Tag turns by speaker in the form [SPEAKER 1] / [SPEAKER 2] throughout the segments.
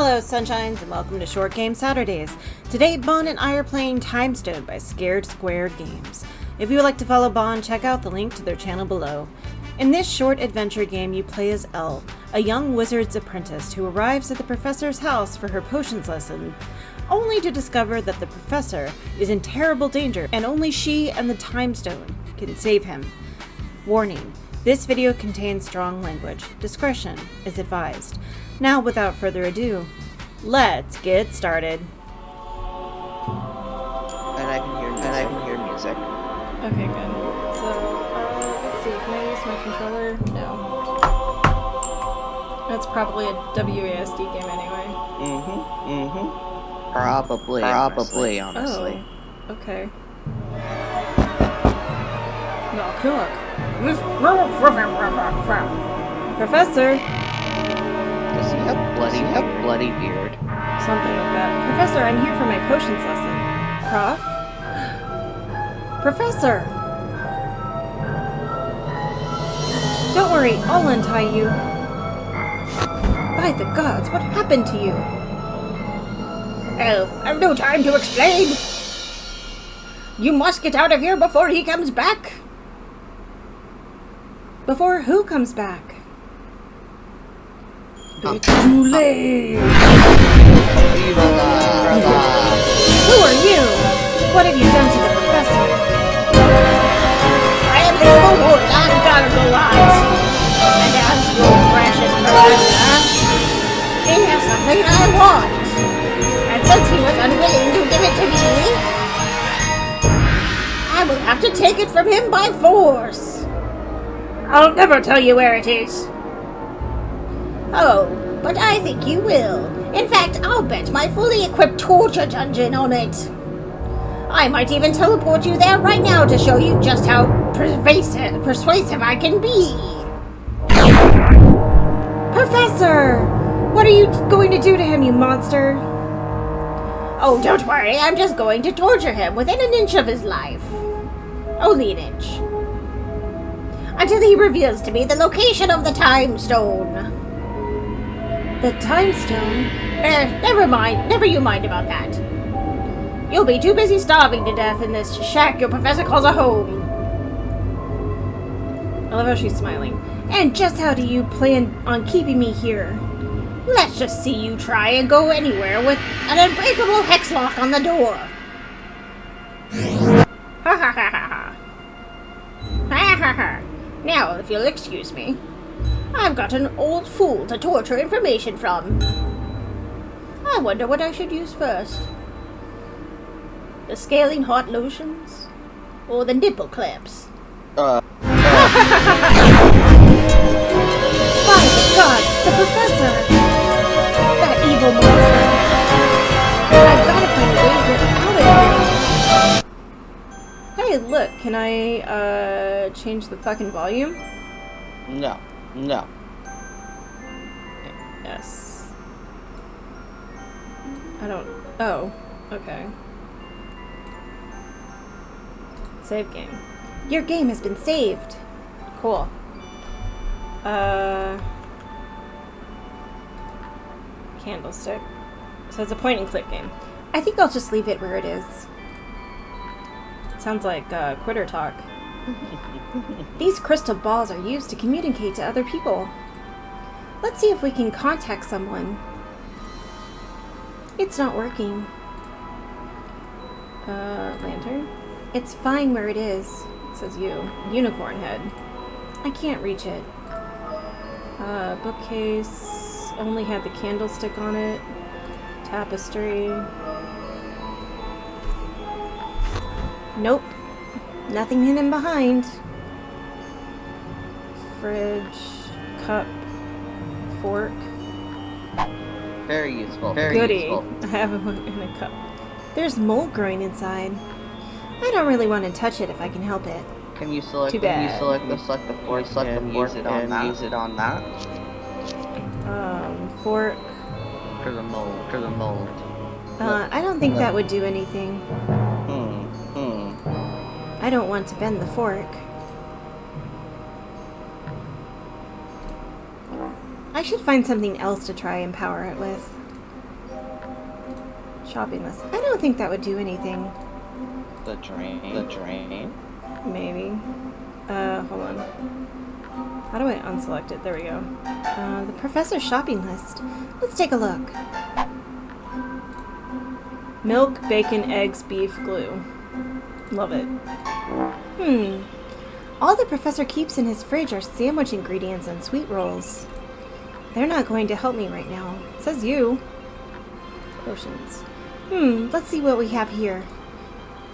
[SPEAKER 1] Hello, Sunshines, and welcome to Short Game Saturdays. Today, Bann and I are playing Time Stone by Scared Square Games. If you would like to follow Bann, check out the link to their channel below. In this short adventure game, you play as Elle, a young wizard's apprentice who arrives at the professor's house for her potions lesson, only to discover that the professor is in terrible danger and only she and the Time Stone can save him. Warning, this video contains strong language. Discretion is advised. Now, without further ado, let's get started.
[SPEAKER 2] And I can hear music.
[SPEAKER 1] Okay, good. So, let's see. Can I use my controller? No. That's probably a WASD game anyway.
[SPEAKER 2] Probably, honestly.
[SPEAKER 1] Oh, okay. Knock, knock. Professor!
[SPEAKER 2] Does he have bloody beard?
[SPEAKER 1] Something like that. Professor, I'm here for my potions lesson. Prof? Professor! Don't worry, I'll untie you. By the gods, what happened to you?
[SPEAKER 3] Elle, I've no time to explain. You must get out of here before he comes back.
[SPEAKER 1] Before who comes back?
[SPEAKER 3] It's too late.
[SPEAKER 1] Who are you? What have you done to the professor?
[SPEAKER 3] I am the Lord Unguardable Eyes. And as your precious professor, he has something I want. And since he was unwilling to give it to me, I will have to take it from him by force. I'll never tell you where it is. Oh, but I think you will. In fact, I'll bet my fully equipped torture dungeon on it. I might even teleport you there right now to show you just how persuasive I can be.
[SPEAKER 1] Professor! What are you going to do to him, you monster?
[SPEAKER 3] Oh, don't worry. I'm just going to torture him within an inch of his life. Only an inch. Until he reveals to me the location of the Time Stone.
[SPEAKER 1] The Time Stone?
[SPEAKER 3] Never mind. Never you mind about that. You'll be too busy starving to death in this shack your professor calls a home.
[SPEAKER 1] I love how she's smiling. And just how do you plan on keeping me here?
[SPEAKER 3] Let's just see you try and go anywhere with an unbreakable hex lock on the door. Ha ha ha ha. Ha ha ha. Now, if you'll excuse me, I've got an old fool to torture information from. I wonder what I should use first. The scaling hot lotions? Or the nipple clamps?
[SPEAKER 1] By the gods, the professor! That evil monster! I've gotta find a way to get out of here! Hey, look, can I, change the fucking volume?
[SPEAKER 2] No.
[SPEAKER 1] Yes. I don't... Oh, okay. Save game. Your game has been saved! Cool. Candlestick. So it's a point and click game. I think I'll just leave it where it is. Sounds like, quitter talk. These crystal balls are used to communicate to other people. Let's see if we can contact someone. It's not working. Lantern? It's fine where it is, says you. Unicorn head. I can't reach it. Bookcase. Only had the candlestick on it. Tapestry. Nope. Nothing hidden behind. Fridge. Cup. Fork.
[SPEAKER 2] Very useful.
[SPEAKER 1] Goody. I have one in a cup. There's mold growing inside. I don't really want to touch it if I can help it.
[SPEAKER 2] Can you select?
[SPEAKER 1] Too bad.
[SPEAKER 2] Can you select the fork and use it on that?
[SPEAKER 1] Fork.
[SPEAKER 2] For the mold.
[SPEAKER 1] I don't think that would do anything. I don't want to bend the fork. I should find something else to try and power it with. Shopping list. I don't think that would do anything.
[SPEAKER 2] The drain.
[SPEAKER 1] Maybe. Hold on. How do I unselect it? There we go. The professor's shopping list. Let's take a look. Milk, bacon, eggs, beef, glue. Love it. All the professor keeps in his fridge are sandwich ingredients and sweet rolls. They're not going to help me right now. Says you. Potions. Let's see what we have here.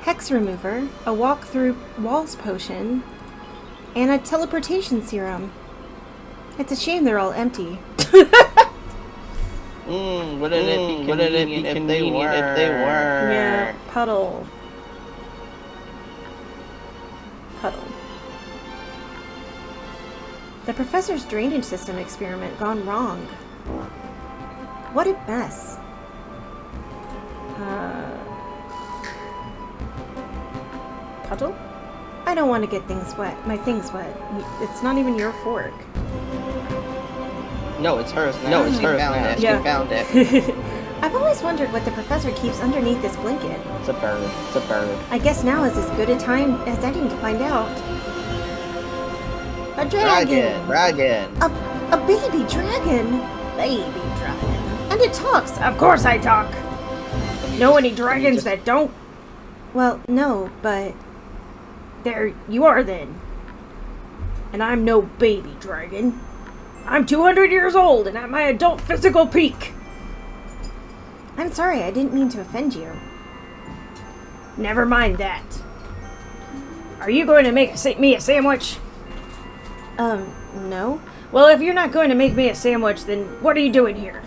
[SPEAKER 1] Hex remover, a walk through walls potion, and a teleportation serum. It's a shame they're all empty.
[SPEAKER 2] Wouldn't it be convenient if they were?
[SPEAKER 1] Yeah, puddle. The professor's drainage system experiment gone wrong. What a mess. Puddle? I don't want to get my things wet. It's not even your fork.
[SPEAKER 2] No, it's hers now. No, it's hers now.
[SPEAKER 1] Yeah.
[SPEAKER 2] She found it.
[SPEAKER 1] I've always wondered what the professor keeps underneath this blanket.
[SPEAKER 2] It's a bird.
[SPEAKER 1] I guess now is as good a time as any to find out. A dragon! A baby dragon!
[SPEAKER 3] Baby dragon.
[SPEAKER 1] And it talks!
[SPEAKER 3] Of course I talk. Know any dragons that don't?
[SPEAKER 1] Well, no, but...
[SPEAKER 3] There you are then. And I'm no baby dragon. I'm 200 years old and at my adult physical peak.
[SPEAKER 1] I'm sorry, I didn't mean to offend you.
[SPEAKER 3] Never mind that. Are you going to make me a sandwich?
[SPEAKER 1] No.
[SPEAKER 3] Well, if you're not going to make me a sandwich, then what are you doing here?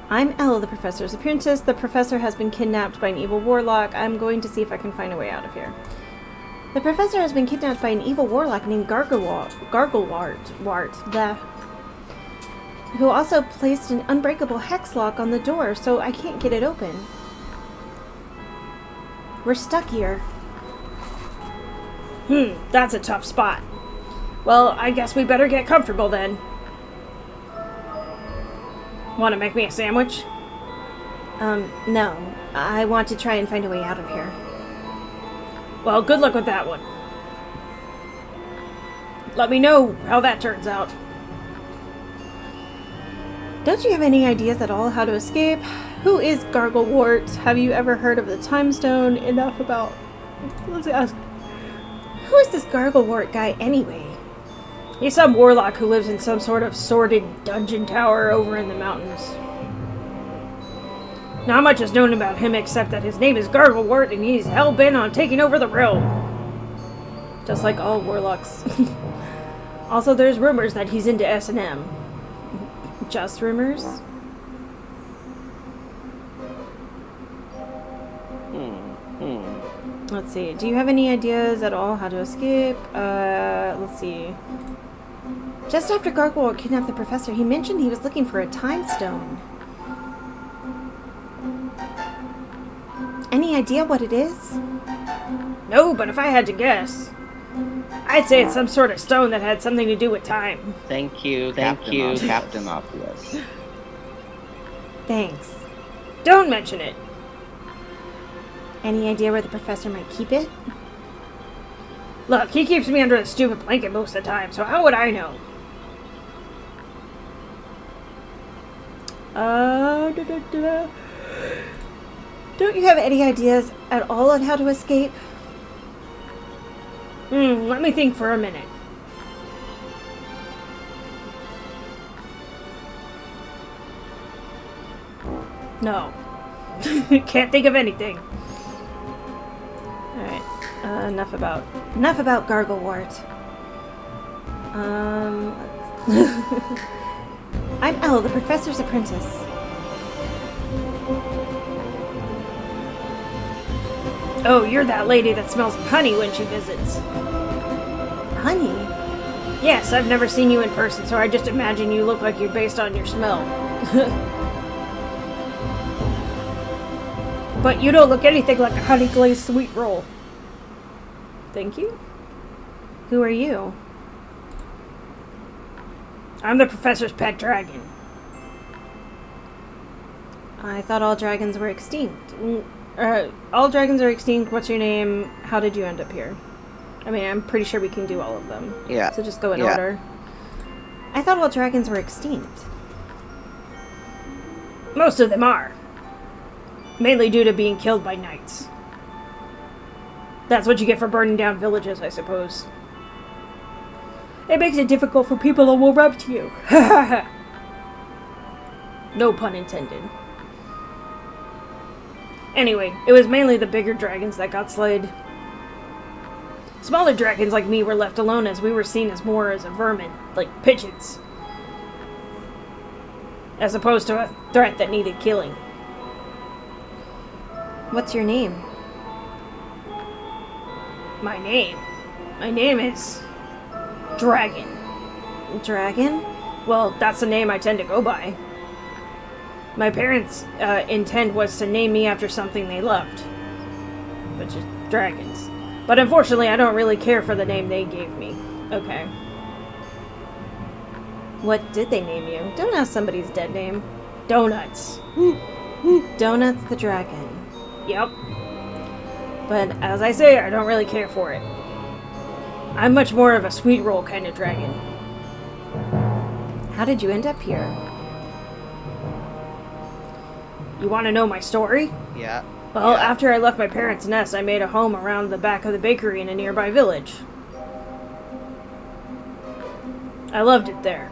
[SPEAKER 1] I'm Elle, the professor's apprentice. The professor has been kidnapped by an evil warlock. I'm going to see if I can find a way out of here. The professor has been kidnapped by an evil warlock named Garglewart, who also placed an unbreakable hex lock on the door, so I can't get it open. We're stuck here.
[SPEAKER 3] That's a tough spot. Well, I guess we better get comfortable then. Want to make me a sandwich?
[SPEAKER 1] No. I want to try and find a way out of here.
[SPEAKER 3] Well, good luck with that one. Let me know how that turns out.
[SPEAKER 1] Don't you have any ideas at all how to escape? Who is Garglewart? Have you ever heard of the Time Stone? Enough about... Let's ask. Who is this Garglewart guy anyway?
[SPEAKER 3] He's some warlock who lives in some sort of sordid dungeon tower over in the mountains. Not much is known about him except that his name is Garglewart and he's hell-bent on taking over the realm.
[SPEAKER 1] Just like all warlocks. Also, there's rumors that he's into S&M. Just rumors? Let's see. Do you have any ideas at all how to escape? Let's see. Just after Gargoyle kidnapped the professor, he mentioned he was looking for a time stone. Any idea what it is?
[SPEAKER 3] No, but if I had to guess, I'd say it's some sort of stone that had something to do with time.
[SPEAKER 2] Thank you, Captain Obvious.
[SPEAKER 1] Thanks.
[SPEAKER 3] Don't mention it.
[SPEAKER 1] Any idea where the professor might keep it?
[SPEAKER 3] Look, he keeps me under the stupid blanket most of the time, so how would I know?
[SPEAKER 1] Don't you have any ideas at all on how to escape?
[SPEAKER 3] Let me think for a minute. No. Can't think of anything.
[SPEAKER 1] Alright. Enough about Garglewart. I'm Elle, the professor's apprentice.
[SPEAKER 3] Oh, you're that lady that smells of honey when she visits.
[SPEAKER 1] Honey?
[SPEAKER 3] Yes, I've never seen you in person, so I just imagine you look like you're based on your smell. But you don't look anything like a honey glazed sweet roll.
[SPEAKER 1] Thank you. Who are you?
[SPEAKER 3] I'm the professor's pet dragon.
[SPEAKER 1] I thought all dragons were extinct. All dragons are extinct. What's your name? How did you end up here? I mean, I'm pretty sure we can do all of them.
[SPEAKER 2] Yeah.
[SPEAKER 1] So just go in order. I thought all dragons were extinct.
[SPEAKER 3] Most of them are. Mainly due to being killed by knights. That's what you get for burning down villages, I suppose. It makes it difficult for people to warm up to you. No pun intended. Anyway, it was mainly the bigger dragons that got slayed. Smaller dragons like me were left alone as we were seen as more as a vermin, like pigeons. As opposed to a threat that needed killing.
[SPEAKER 1] What's your name?
[SPEAKER 3] My name is Dragon.
[SPEAKER 1] Dragon?
[SPEAKER 3] Well, that's the name I tend to go by. My parents' intent was to name me after something they loved, which is dragons. But unfortunately, I don't really care for the name they gave me.
[SPEAKER 1] Okay. What did they name you? Don't ask somebody's dead name.
[SPEAKER 3] Donuts.
[SPEAKER 1] Donuts the dragon.
[SPEAKER 3] Yep.
[SPEAKER 1] But as I say, I don't really care for it.
[SPEAKER 3] I'm much more of a sweet roll kind of dragon.
[SPEAKER 1] How did you end up here?
[SPEAKER 3] You want to know my story?
[SPEAKER 2] Yeah.
[SPEAKER 3] Well,
[SPEAKER 2] Yeah.
[SPEAKER 3] after I left my parents' nest, I made a home around the back of the bakery in a nearby village. I loved it there.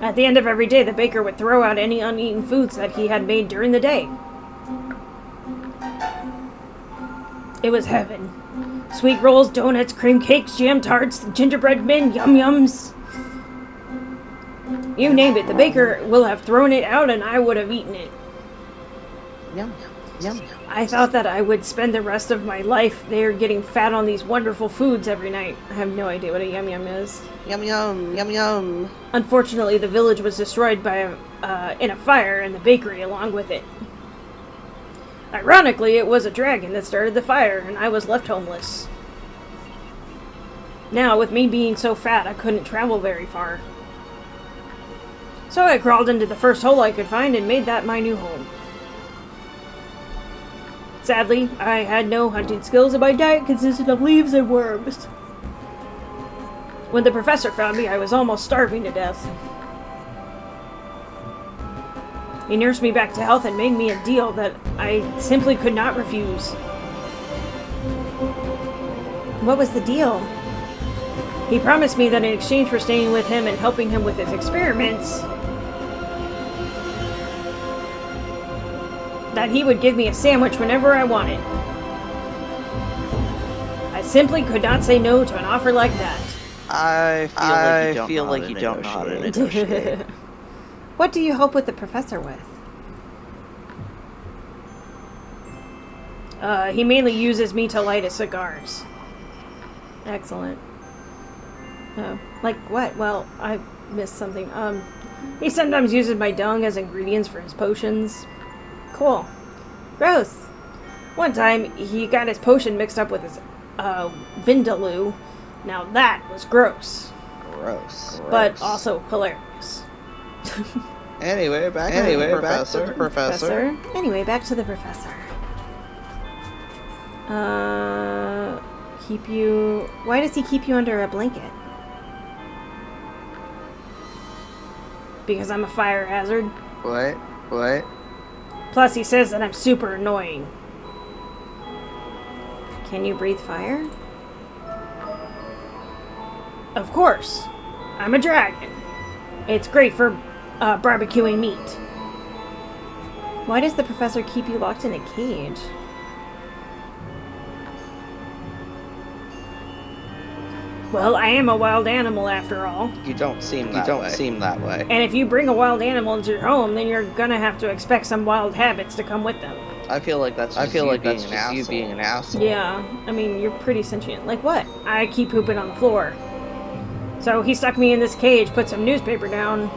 [SPEAKER 3] At the end of every day, the baker would throw out any uneaten foods that he had made during the day. It was heaven. Sweet rolls, donuts, cream cakes, jam tarts, gingerbread men, yum-yums. You name it, the baker will have thrown it out and I would have eaten it.
[SPEAKER 2] Yum, yum.
[SPEAKER 3] I thought that I would spend the rest of my life there getting fat on these wonderful foods every night. I have no idea what a yum-yum is.
[SPEAKER 2] Yum, yum, yum, yum.
[SPEAKER 3] Unfortunately, the village was destroyed by in a fire and the bakery along with it. Ironically, it was a dragon that started the fire and I was left homeless. Now, with me being so fat, I couldn't travel very far. So I crawled into the first hole I could find and made that my new home. Sadly, I had no hunting skills and my diet consisted of leaves and worms. When the professor found me, I was almost starving to death. He nursed me back to health and made me a deal that I simply could not refuse.
[SPEAKER 1] What was the deal?
[SPEAKER 3] He promised me that in exchange for staying with him and helping him with his experiments, that he would give me a sandwich whenever I wanted. I simply could not say no to an offer like that.
[SPEAKER 2] I feel like you don't know how to negotiate.
[SPEAKER 1] What do you hope with the professor with?
[SPEAKER 3] He mainly uses me to light his cigars.
[SPEAKER 1] Excellent. Oh, like what? Well, I missed something.
[SPEAKER 3] He sometimes uses my dung as ingredients for his potions.
[SPEAKER 1] Cool. Gross.
[SPEAKER 3] One time, he got his potion mixed up with his, vindaloo. Now that was gross.
[SPEAKER 2] Gross.
[SPEAKER 3] But also hilarious.
[SPEAKER 2] Anyway, back to the professor.
[SPEAKER 1] Anyway, back to the professor. Keep you... Why does he keep you under a blanket?
[SPEAKER 3] Because I'm a fire hazard.
[SPEAKER 2] What?
[SPEAKER 3] Plus, he says that I'm super annoying.
[SPEAKER 1] Can you breathe fire?
[SPEAKER 3] Of course. I'm a dragon. It's great for barbecuing meat.
[SPEAKER 1] Why does the professor keep you locked in a cage?
[SPEAKER 3] Well, I am a wild animal after all.
[SPEAKER 2] You don't seem that way.
[SPEAKER 3] And if you bring a wild animal into your home, then you're gonna have to expect some wild habits to come with them.
[SPEAKER 2] I feel like that's just you being an asshole.
[SPEAKER 3] Yeah, I mean, you're pretty sentient. Like what? I keep pooping on the floor. So he stuck me in this cage, put some newspaper down.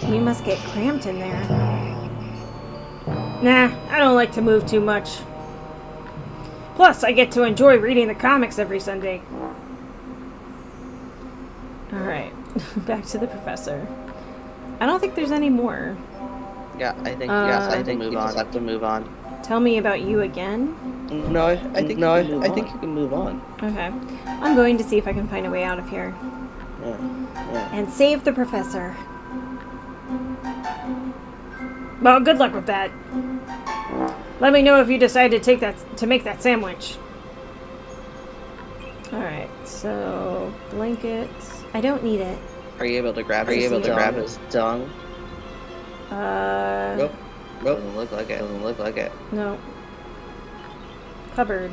[SPEAKER 1] You must get cramped in there.
[SPEAKER 3] Nah, I don't like to move too much. Plus, I get to enjoy reading the comics every Sunday.
[SPEAKER 1] Alright, back to the professor. I don't think there's any more.
[SPEAKER 2] Yeah, I think we just have to move on.
[SPEAKER 1] Tell me about you again.
[SPEAKER 2] No, I think you can move on.
[SPEAKER 1] Okay. I'm going to see if I can find a way out of here.
[SPEAKER 2] Yeah.
[SPEAKER 1] And save the professor. Well, good luck with that. Let me know if you decide to make that sandwich. Alright, so blankets. I don't need it.
[SPEAKER 2] Are you able to grab his dung? Nope. Doesn't look like it.
[SPEAKER 1] No. Cupboard.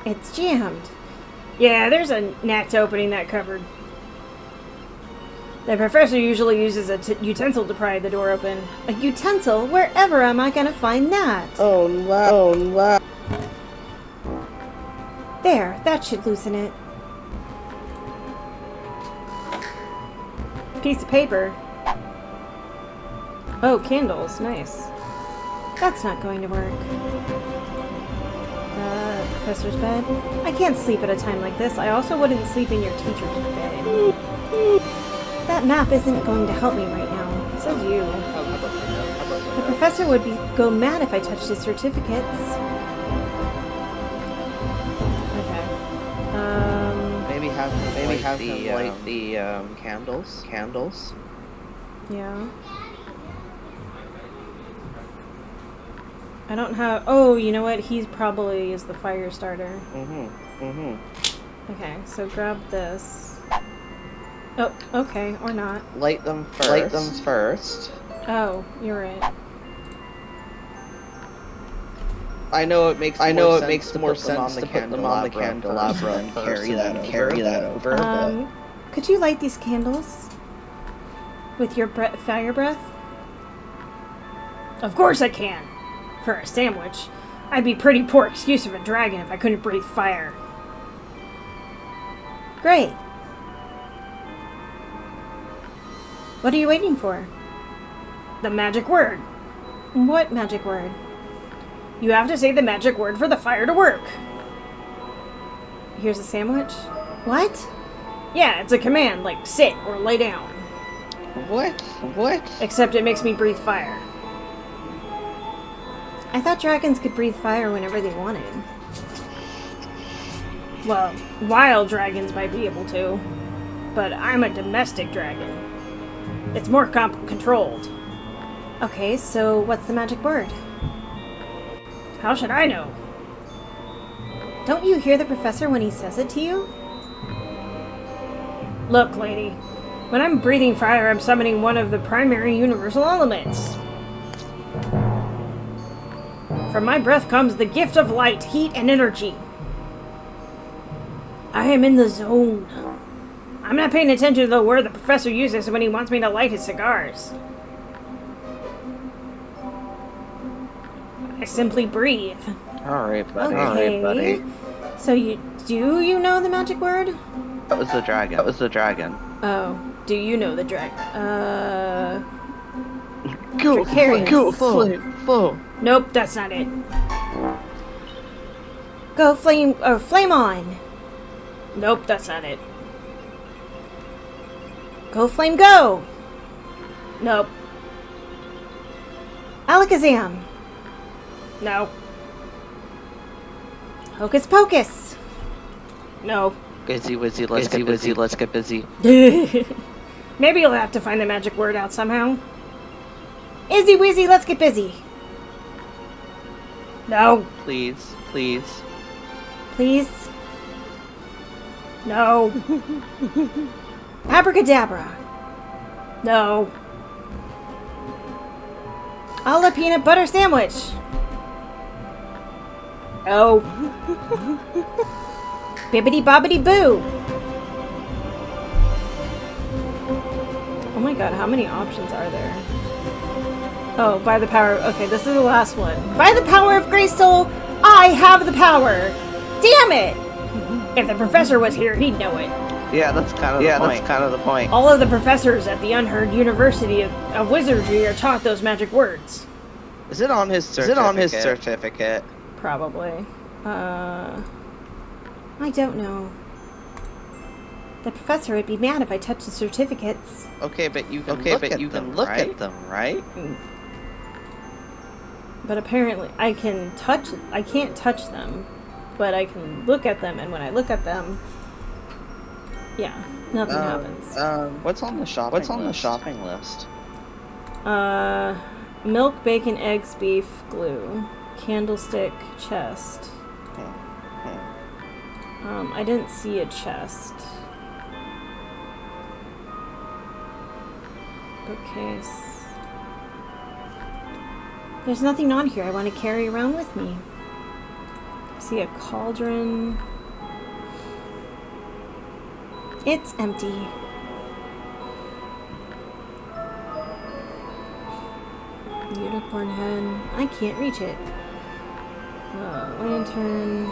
[SPEAKER 1] It's jammed. Yeah, there's a knack to opening that cupboard. The professor usually uses a utensil to pry the door open. A utensil? Wherever am I gonna find that?
[SPEAKER 2] Oh, wow.
[SPEAKER 1] There, that should loosen it. Piece of paper. Oh, candles. Nice. That's not going to work. Professor's bed. I can't sleep at a time like this. I also wouldn't sleep in your teacher's bed. That map isn't going to help me right now. Says you. The professor would go mad if I touched his certificates. Okay.
[SPEAKER 2] Maybe have him light the candles.
[SPEAKER 1] Yeah. I don't have... Oh, you know what? He probably is the fire starter. Okay, so grab this. Oh, okay, or not.
[SPEAKER 2] Light them first.
[SPEAKER 1] Oh, you're right.
[SPEAKER 2] I know it makes more sense to put them on the candelabra and carry that over.
[SPEAKER 1] Could you light these candles with your fire breath? Of course I can. For a sandwich, I'd be pretty poor excuse of a dragon if I couldn't breathe fire. Great. What are you waiting for? The magic word. What magic word? You have to say the magic word for the fire to work. Here's a sandwich. What? Yeah, it's a command, like sit or lay down.
[SPEAKER 2] What?
[SPEAKER 1] Except it makes me breathe fire. I thought dragons could breathe fire whenever they wanted. Well, wild dragons might be able to, but I'm a domestic dragon. It's more controlled. Okay, so what's the magic word? How should I know? Don't you hear the professor when he says it to you? Look, lady. When I'm breathing fire, I'm summoning one of the primary universal elements. From my breath comes the gift of light, heat, and energy. I am in the zone. I'm not paying attention to the word the professor uses when he wants me to light his cigars. I simply breathe.
[SPEAKER 2] Alright, buddy.
[SPEAKER 1] Okay. So you know the magic word?
[SPEAKER 2] That was the dragon.
[SPEAKER 1] Oh, do you know the dragon?
[SPEAKER 2] Go, flow.
[SPEAKER 1] Nope, that's not it. Go flame on. Nope, that's not it. Go flame go. Nope. Alakazam. No. Hocus pocus. No.
[SPEAKER 2] Busy, let's get busy.
[SPEAKER 1] Maybe you'll have to find the magic word out somehow. Izzy Wizzy, let's get busy. No.
[SPEAKER 2] Please.
[SPEAKER 1] Please? No. Abracadabra. No. A la peanut butter sandwich. No. Bibbidi bobbidi boo. Oh my god, how many options are there? Oh, by the power... Okay, this is the last one. By the power of Grey Soul, I have the power! Damn it! If the professor was here, he'd know it.
[SPEAKER 2] Yeah, that's kind of the point.
[SPEAKER 1] All of the professors at the Unheard University of Wizardry are taught those magic words.
[SPEAKER 2] Is it on his certificate?
[SPEAKER 1] Probably. I don't know. The professor would be mad if I touched the certificates.
[SPEAKER 2] Okay, but you can look at them, right?
[SPEAKER 1] But apparently I can't touch them, but I can look at them, and when I look at them, yeah, nothing happens.
[SPEAKER 2] What's on the shopping list?
[SPEAKER 1] Milk, bacon, eggs, beef, glue, candlestick, chest. I didn't see a chest. Okay. There's nothing on here I want to carry around with me. I see a cauldron. It's empty. Unicorn head. I can't reach it. Lantern.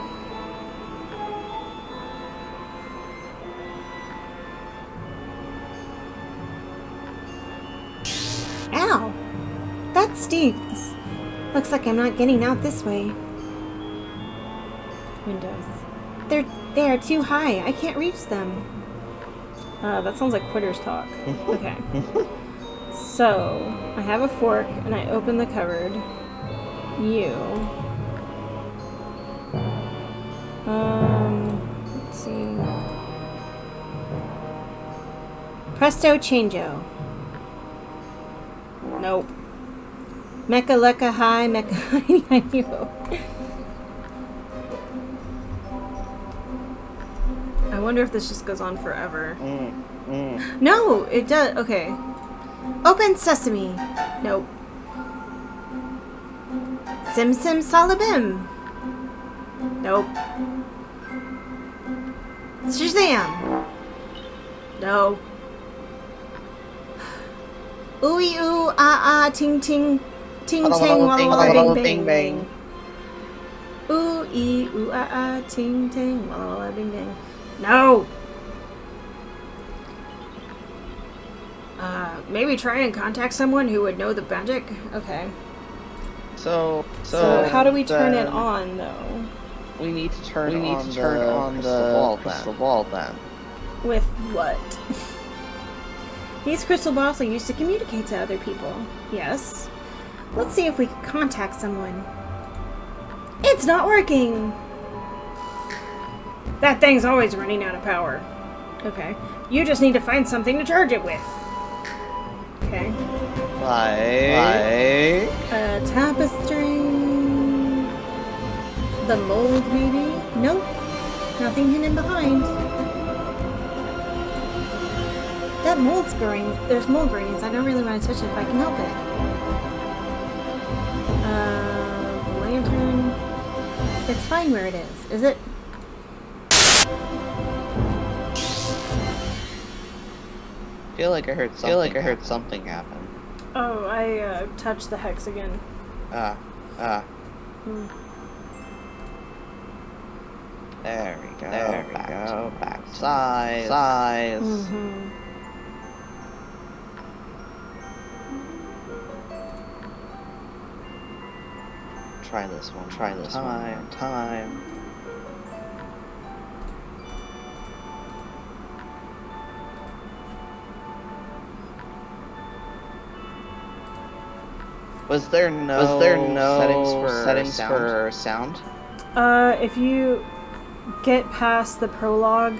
[SPEAKER 1] Ow! That stings. Looks like I'm not getting out this way. Windows. They are too high. I can't reach them. That sounds like quitters talk. Okay. So, I have a fork, and I open the cupboard. Let's see. Presto changeo. Nope. Mecha lecca hi, mecha hi yo. I wonder if this just goes on forever. No, it does. Okay. Open sesame. Nope. Sim sim salabim. Nope. Shazam. No. Ooey ooh ah ah ting ting ting ting walla walla bing bang bang. Ooh ee ooh ah ah ting ting walla walla bing bang. No. Maybe try and contact someone who would know the magic. Okay.
[SPEAKER 2] So
[SPEAKER 1] how do we turn it on though?
[SPEAKER 2] We need to turn on the crystal ball then.
[SPEAKER 1] With what? These crystal balls are used to communicate to other people. Yes. Let's see if we can contact someone. It's not working! That thing's always running out of power. Okay. You just need to find something to charge it with. Okay.
[SPEAKER 2] Like
[SPEAKER 1] a tapestry. The mold, maybe? Nope. Nothing hidden behind. That mold's growing. There's mold growing. I don't really want to touch it if I can help it. Lantern. It's fine where it is. Is it?
[SPEAKER 2] Feel like I heard something happen.
[SPEAKER 1] Oh, I touched the hex again.
[SPEAKER 2] There we go. Back to size. Try this one. Time. Was there no settings for sound?
[SPEAKER 1] If you get past the prologue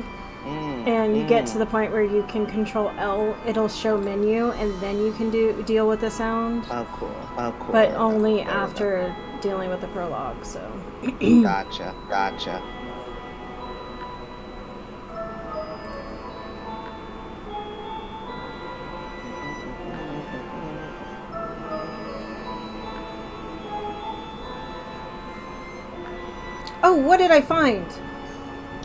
[SPEAKER 1] and you get to the point where you can control L, it'll show menu, and then you can deal with the sound.
[SPEAKER 2] Oh, cool.
[SPEAKER 1] But only after dealing with the prologue, so.
[SPEAKER 2] Gotcha.
[SPEAKER 1] Oh, what did I find?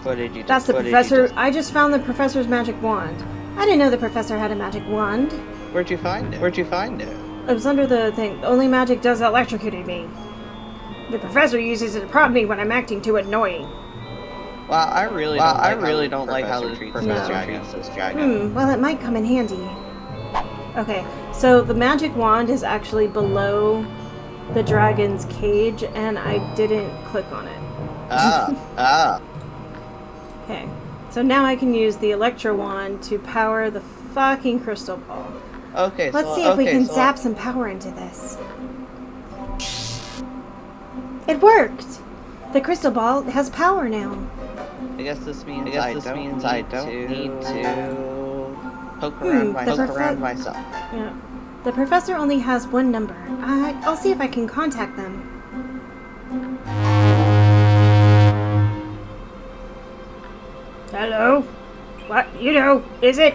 [SPEAKER 2] What did you do?
[SPEAKER 1] That's the professor. I just found the professor's magic wand. I didn't know the professor had a magic wand.
[SPEAKER 2] Where'd you find it?
[SPEAKER 1] It was under the thing. Only magic does electrocuted me. The professor uses it to prod me when I'm acting too annoying.
[SPEAKER 2] Well, I really don't like how the professor treats this dragon.
[SPEAKER 1] Well, it might come in handy. Okay, so the magic wand is actually below the dragon's cage, and I didn't click on it.
[SPEAKER 2] Ah.
[SPEAKER 1] Okay. So now I can use the Electro Wand to power the fucking crystal ball.
[SPEAKER 2] Okay,
[SPEAKER 1] Let's see if we can zap some power into this. It worked! The crystal ball has power now.
[SPEAKER 2] I guess this means I don't need to poke around myself.
[SPEAKER 1] Yeah. The professor only has one number. I'll see if I can contact them.
[SPEAKER 3] Hello? What, is it?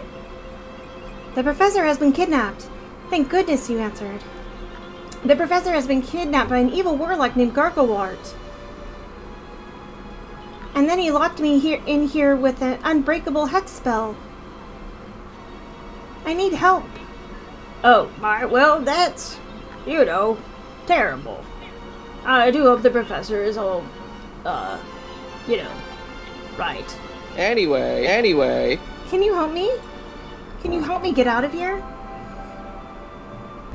[SPEAKER 1] The professor has been kidnapped. Thank goodness you answered. The professor has been kidnapped by an evil warlock named Garglewart. And then he locked me in here with an unbreakable hex spell. I need help.
[SPEAKER 3] Oh, well, that's, terrible. I do hope the professor is all, right.
[SPEAKER 2] Anyway.
[SPEAKER 1] Can you help me? Can you help me get out of here?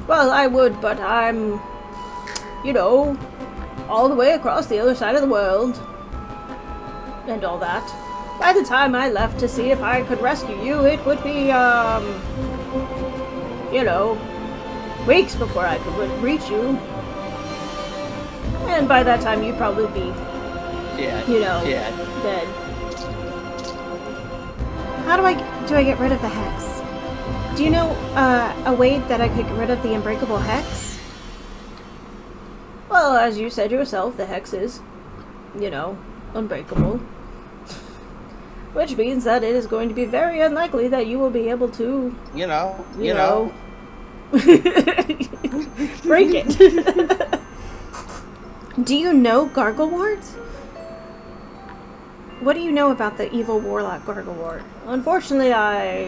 [SPEAKER 3] Well, I would, but I'm, all the way across the other side of the world. And all that. By the time I left to see if I could rescue you, it would be, weeks before I could reach you. And by that time, you'd probably be, dead.
[SPEAKER 1] How do I get rid of the hex? Do you know a way that I could get rid of the unbreakable hex?
[SPEAKER 3] Well, as you said yourself, the hex is, unbreakable. Which means that it is going to be very unlikely that you will be able to, break it.
[SPEAKER 1] Do you know Garglewart? What do you know about the evil warlock Garglewart?
[SPEAKER 3] Unfortunately, I,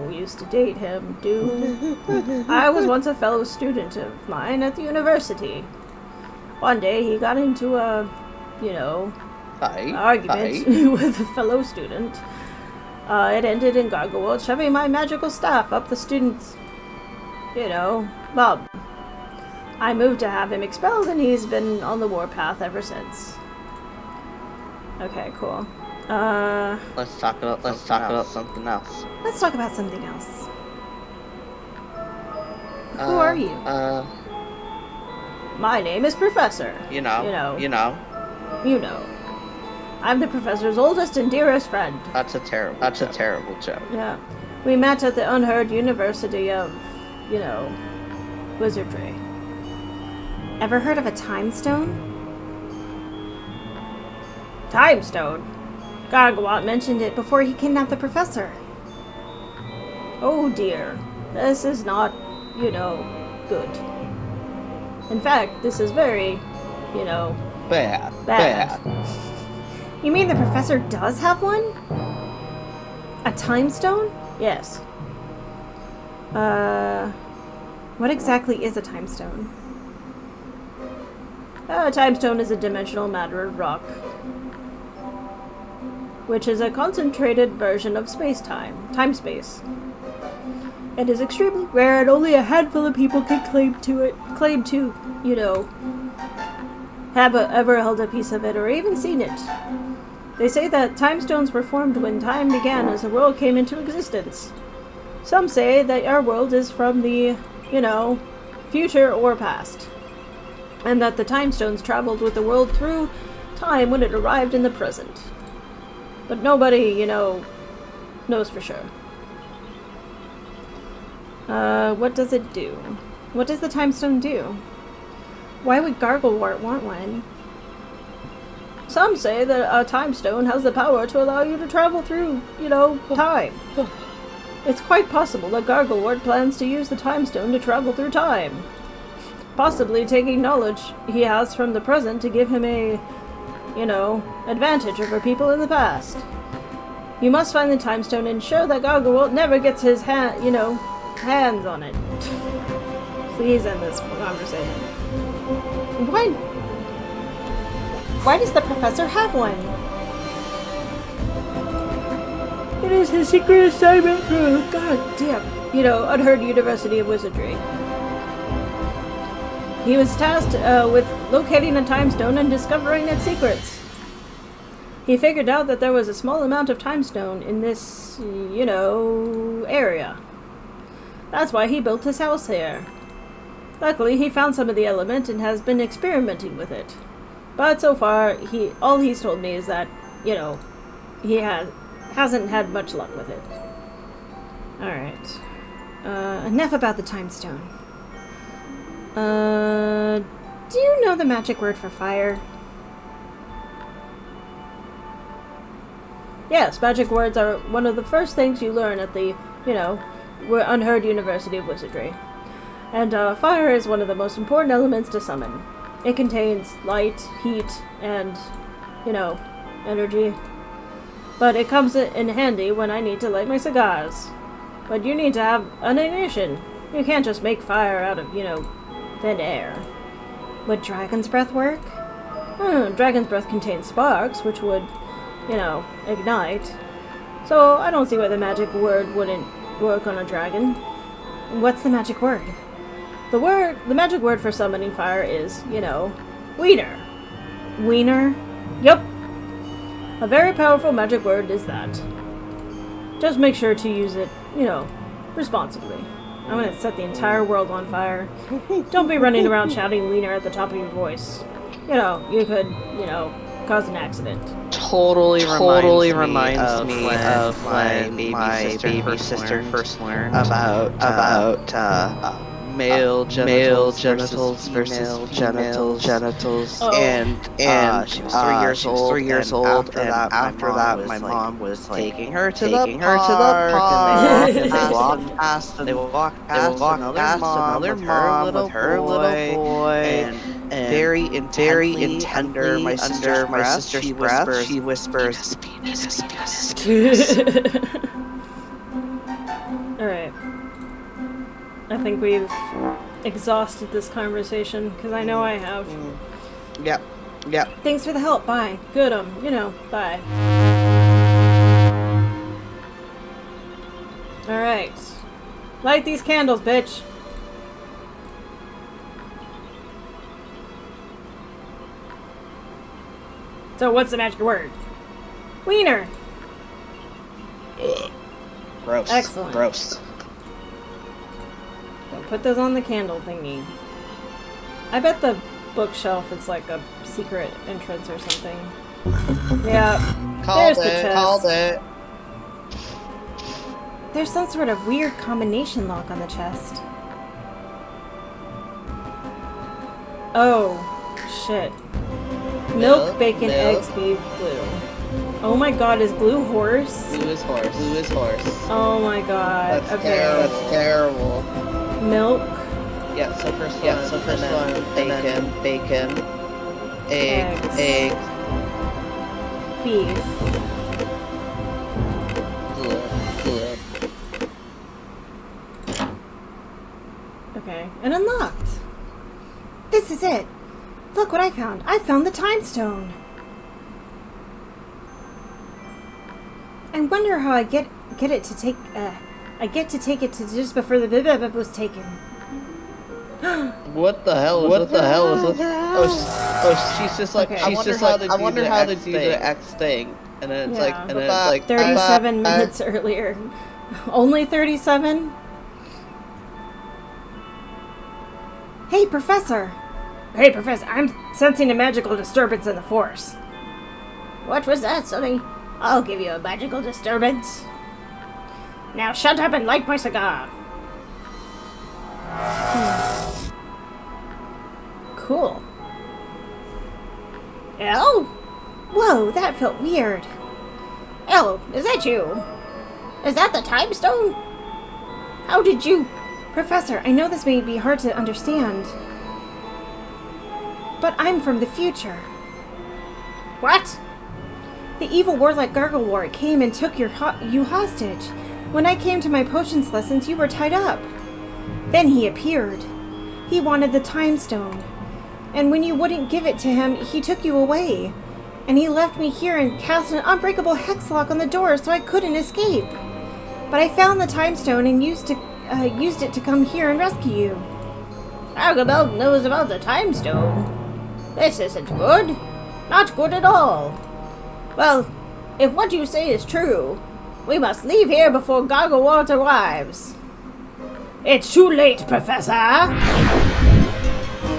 [SPEAKER 3] used to date him, too. I was once a fellow student of mine at the university. One day, he got into a, argument with a fellow student. It ended in Garglewart shoving my magical staff up the student's, bum. I moved to have him expelled, and he's been on the warpath ever since. Okay, cool.
[SPEAKER 2] Let's talk about something else.
[SPEAKER 1] Let's talk about something else. Who are you?
[SPEAKER 3] My name is Professor.
[SPEAKER 2] You know.
[SPEAKER 3] I'm the professor's oldest and dearest friend.
[SPEAKER 2] That's a terrible joke.
[SPEAKER 3] Yeah. We met at the unheard University of, Wizardry.
[SPEAKER 1] Ever heard of a time stone?
[SPEAKER 3] Time stone?
[SPEAKER 1] Garglewart mentioned it before he kidnapped the professor.
[SPEAKER 3] Oh dear. This is not, good. In fact, this is very,
[SPEAKER 2] bad.
[SPEAKER 1] You mean the professor does have one? A time stone?
[SPEAKER 3] Yes.
[SPEAKER 1] What exactly is a time stone?
[SPEAKER 3] A time stone is a dimensional matter of rock, which is a concentrated version of time-space. It is extremely rare, and only a handful of people can claim to, have ever held a piece of it or even seen it. They say that time stones were formed when time began as the world came into existence. Some say that our world is from the, future or past, and that the time stones traveled with the world through time when it arrived in the present. But nobody, knows for sure.
[SPEAKER 1] What does it do? What does the time stone do? Why would Garglewart want one?
[SPEAKER 3] Some say that a time stone has the power to allow you to travel through, time. It's quite possible that Garglewart plans to use the time stone to travel through time. Possibly taking knowledge he has from the present to give him a, advantage over people in the past. You must find the time stone and show that Garglewart never gets his hands on it. Please end this conversation.
[SPEAKER 1] Why does the professor have one?
[SPEAKER 3] It is his secret assignment for, unheard University of Wizardry. He was tasked with locating a time stone and discovering its secrets.
[SPEAKER 1] He figured out that there was a small amount of time stone in this, area. That's why he built his house here. Luckily, he found some of the element and has been experimenting with it. But so far, all he's told me is that, he hasn't had much luck with it. Alright. Enough about the time stone. Do you know the magic word for fire? Yes, magic words are one of the first things you learn at the, Unheard University of Wizardry. And fire is one of the most important elements to summon. It contains light, heat, and, energy. But it comes in handy when I need to light my cigars. But you need to have an ignition. You can't just make fire out of, thin air. Would dragon's breath work? Dragon's breath contains sparks, which would, ignite. So I don't see why the magic word wouldn't work on a dragon. What's the magic word? The magic word for summoning fire is, wiener. Wiener? Yup. A very powerful magic word is that. Just make sure to use it, responsibly. I'm gonna set the entire world on fire. Don't be running around shouting wiener at the top of your voice. You could, cause an accident.
[SPEAKER 2] Totally reminds me of my baby sister first learned about male genitals versus female genitals.
[SPEAKER 1] Oh.
[SPEAKER 2] And she was 3 years old, and after that my mom was taking her to the park, and they walked past another mom with her little boy, and very intender my sister's breath, she whispers, penis.
[SPEAKER 1] Alright. I think we've exhausted this conversation, because I know I have.
[SPEAKER 2] Yep.
[SPEAKER 1] Thanks for the help, bye. Good, bye. Alright. Light these candles, bitch. So what's the magic word? Wiener!
[SPEAKER 2] Gross.
[SPEAKER 1] Excellent.
[SPEAKER 2] Gross.
[SPEAKER 1] Don't put those on the candle thingy. I bet the bookshelf is like a secret entrance or something. Yeah. There's the chest.
[SPEAKER 2] Called it.
[SPEAKER 1] There's some sort of weird combination lock on the chest. Oh, shit. Milk, bacon, eggs, beef, glue. Oh my god, is glue horse?
[SPEAKER 2] Glue is horse.
[SPEAKER 1] Oh my god.
[SPEAKER 2] That's
[SPEAKER 1] okay.
[SPEAKER 2] terrible. That's terrible.
[SPEAKER 1] Milk.
[SPEAKER 2] Yeah, so first one, bacon, eggs,
[SPEAKER 1] beef.
[SPEAKER 2] glue.
[SPEAKER 1] Okay, and unlocked. This is it. Look what I found. I found the time stone. I wonder how I get it to take. I get to take it to just before the bib was taken.
[SPEAKER 2] What the hell is with her? Oh, she's just like,
[SPEAKER 1] Okay.
[SPEAKER 2] I wonder how they do the X thing. And then it's like
[SPEAKER 1] 37 minutes earlier. Only 37? Hey, Professor! Hey, Professor, I'm sensing a magical disturbance in the force.
[SPEAKER 3] What was that, Sonny? I'll give you a magical disturbance. Now shut up and light my cigar.
[SPEAKER 1] Cool.
[SPEAKER 3] Elle?
[SPEAKER 1] Whoa, that felt weird.
[SPEAKER 3] Elle, is that you? Is that the time stone? How did you...
[SPEAKER 1] Professor, I know this may be hard to understand, but I'm from the future.
[SPEAKER 3] What?
[SPEAKER 1] The evil warlike Garglewort came and took you hostage. When I came to my potions lessons, you were tied up. Then he appeared. He wanted the time stone. And when you wouldn't give it to him, he took you away. And he left me here and cast an unbreakable hex lock on the door so I couldn't escape. But I found the time stone and used it to come here and rescue you.
[SPEAKER 3] Argabelt knows about the time stone. This isn't good. Not good at all. Well, if what you say is true, we must leave here before Garglewort arrives. It's too late, Professor! Ha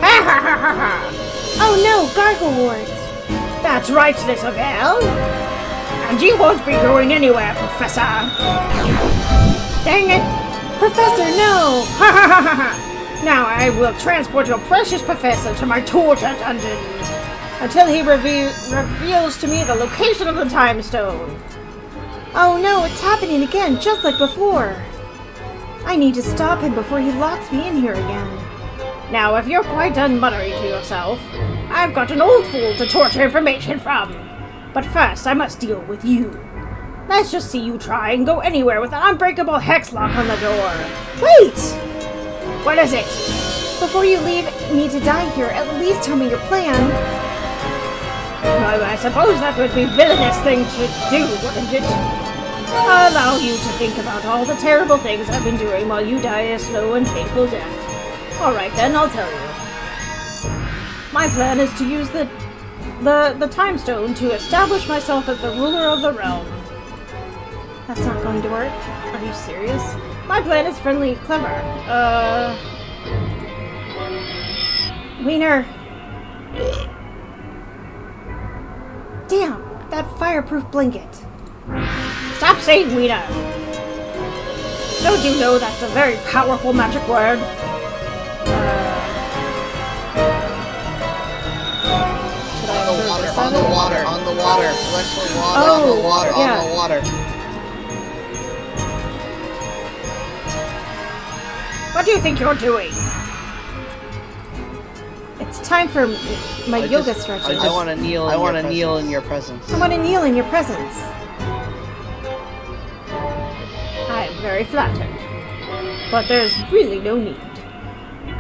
[SPEAKER 3] ha ha ha ha!
[SPEAKER 1] Oh no, Garglewort!
[SPEAKER 3] That's right, little girl! And you won't be going anywhere, Professor! Dang it!
[SPEAKER 1] Professor, no!
[SPEAKER 3] Ha ha ha ha ha! Now I will transport your precious professor to my torture dungeon until he reveals to me the location of the time stone.
[SPEAKER 1] Oh no, it's happening again, just like before. I need to stop him before he locks me in here again.
[SPEAKER 3] Now, if you're quite done muttering to yourself, I've got an old fool to torture information from. But first, I must deal with you. Let's just see you try and go anywhere with an unbreakable hex lock on the door.
[SPEAKER 1] Wait!
[SPEAKER 3] What is it?
[SPEAKER 1] Before you leave me to die here, at least tell me your plan.
[SPEAKER 3] Well, I suppose that would be villainous thing to do, wouldn't it? I'll allow you to think about all the terrible things I've been doing while you die a slow and painful death. Alright then, I'll tell you. My plan is to use the time stone to establish myself as the ruler of the realm.
[SPEAKER 1] That's not going to work. Are you serious?
[SPEAKER 3] My plan is friendly, clever.
[SPEAKER 1] Wiener. Damn, that fireproof blanket.
[SPEAKER 3] Stop saying Wiener. Don't you know that's a very powerful magic word?
[SPEAKER 2] On the water. Celestial water,
[SPEAKER 1] Oh,
[SPEAKER 2] on the water,
[SPEAKER 1] yeah.
[SPEAKER 2] on the water.
[SPEAKER 3] What do you think you're doing?
[SPEAKER 1] It's time for my yoga stretches.
[SPEAKER 2] I want to kneel. Kneel in your presence.
[SPEAKER 1] I want to kneel in your presence.
[SPEAKER 3] I am very flattered. But there's really no need.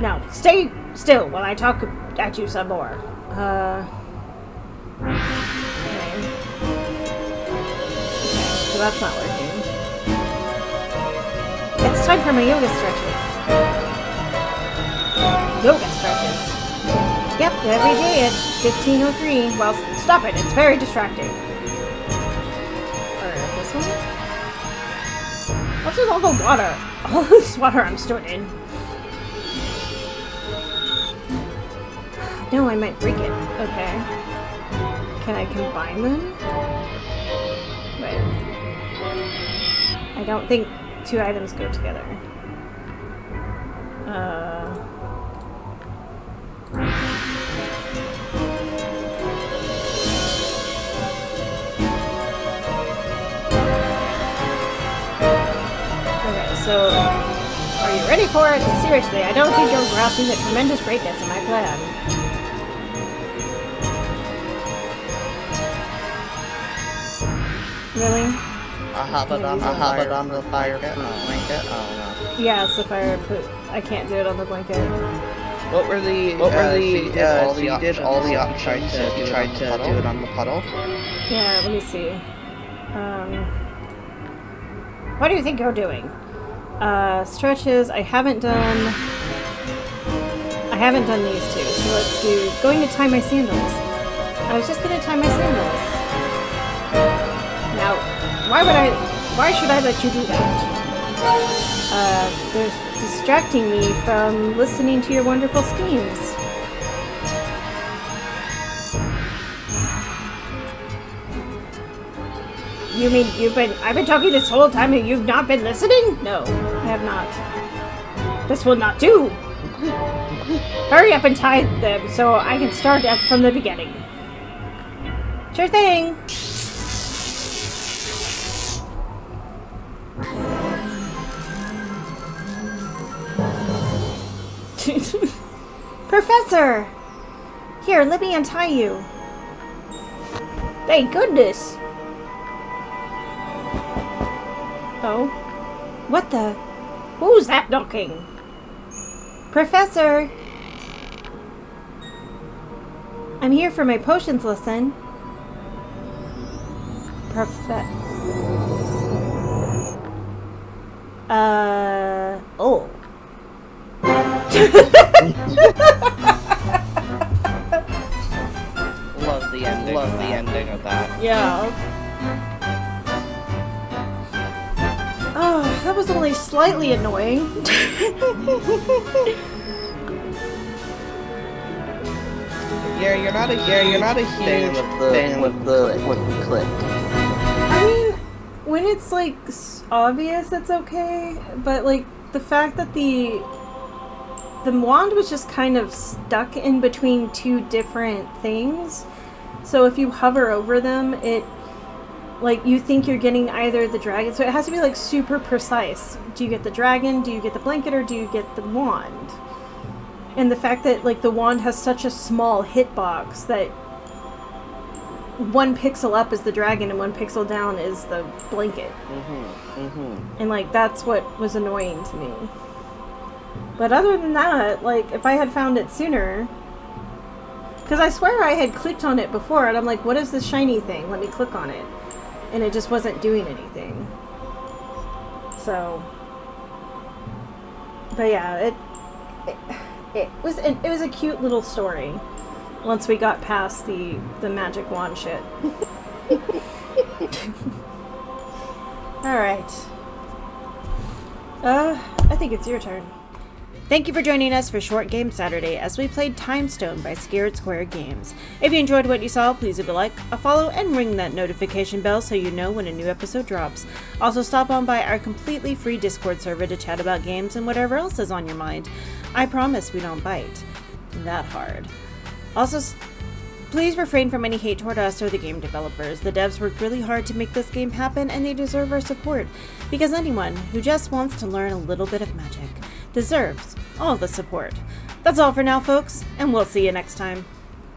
[SPEAKER 3] Now, stay still while I talk at you some more. Okay.
[SPEAKER 1] So that's not working. It's time for my yoga stretches.
[SPEAKER 3] Yoga stretches.
[SPEAKER 1] Yep, every day at 15:03.
[SPEAKER 3] Well, stop it. It's very distracting.
[SPEAKER 1] Or this one?
[SPEAKER 3] What's with all the water? All this water I'm stood in.
[SPEAKER 1] No, I might break it. Okay. Can I combine them?
[SPEAKER 3] Wait.
[SPEAKER 1] I don't think two items go together. Okay, so
[SPEAKER 3] Are you ready for it? Seriously, I don't think you're grasping the tremendous greatness of my plan.
[SPEAKER 1] really?
[SPEAKER 2] I have it on the fire blanket. Oh
[SPEAKER 1] Yeah, it's the fire. I can't do it on the blanket.
[SPEAKER 2] no. What were the? You did all the options. Tried to do it on the puddle.
[SPEAKER 1] Yeah, let me see.
[SPEAKER 3] What do you think you're doing?
[SPEAKER 1] Stretches. I haven't done these two. So let's do going to tie my sandals. I was just gonna tie my sandals.
[SPEAKER 3] Now, why should I let you do that?
[SPEAKER 1] They're distracting me from listening to your wonderful schemes.
[SPEAKER 3] You mean I've been talking this whole time and you've not been listening?
[SPEAKER 1] No, I have not.
[SPEAKER 3] This will not do. Hurry up and tie them so I can start from the beginning.
[SPEAKER 1] Sure thing. Professor! Here, let me untie you.
[SPEAKER 3] Thank goodness.
[SPEAKER 1] Oh? What the?
[SPEAKER 3] Who's that knocking?
[SPEAKER 1] Professor! I'm here for my potions lesson. Oh.
[SPEAKER 2] Love the ending of that.
[SPEAKER 1] Yeah. Oh, that was only slightly annoying.
[SPEAKER 2] Yeah, you're not a huge fan with the click.
[SPEAKER 1] I mean, when it's like obvious, it's okay, but like the fact that the wand was just kind of stuck in between two different things. So if you hover over them, it like you think you're getting either the dragon. So it has to be like super precise. Do you get the dragon? Do you get the blanket? Or do you get the wand? And the fact that like the wand has such a small hitbox that one pixel up is the dragon and one pixel down is the blanket. And like that's what was annoying to me. But other than that, like if I had found it sooner, because I swear I had clicked on it before and I'm like, what is this shiny thing? Let me click on it. And it just wasn't doing anything. So, but yeah, it was a cute little story once we got past the magic wand shit. All right. I think it's your turn. Thank you for joining us for Short Game Saturday as we played Time Stone by Scared Square Games. If you enjoyed what you saw, please leave a like, a follow, and ring that notification bell so you know when a new episode drops. Also stop on by our completely free Discord server to chat about games and whatever else is on your mind. I promise we don't bite that hard. Also, please refrain from any hate toward us or the game developers. The devs worked really hard to make this game happen and they deserve our support, because anyone who just wants to learn a little bit of magic deserves all the support. That's all for now, folks, and we'll see you next time.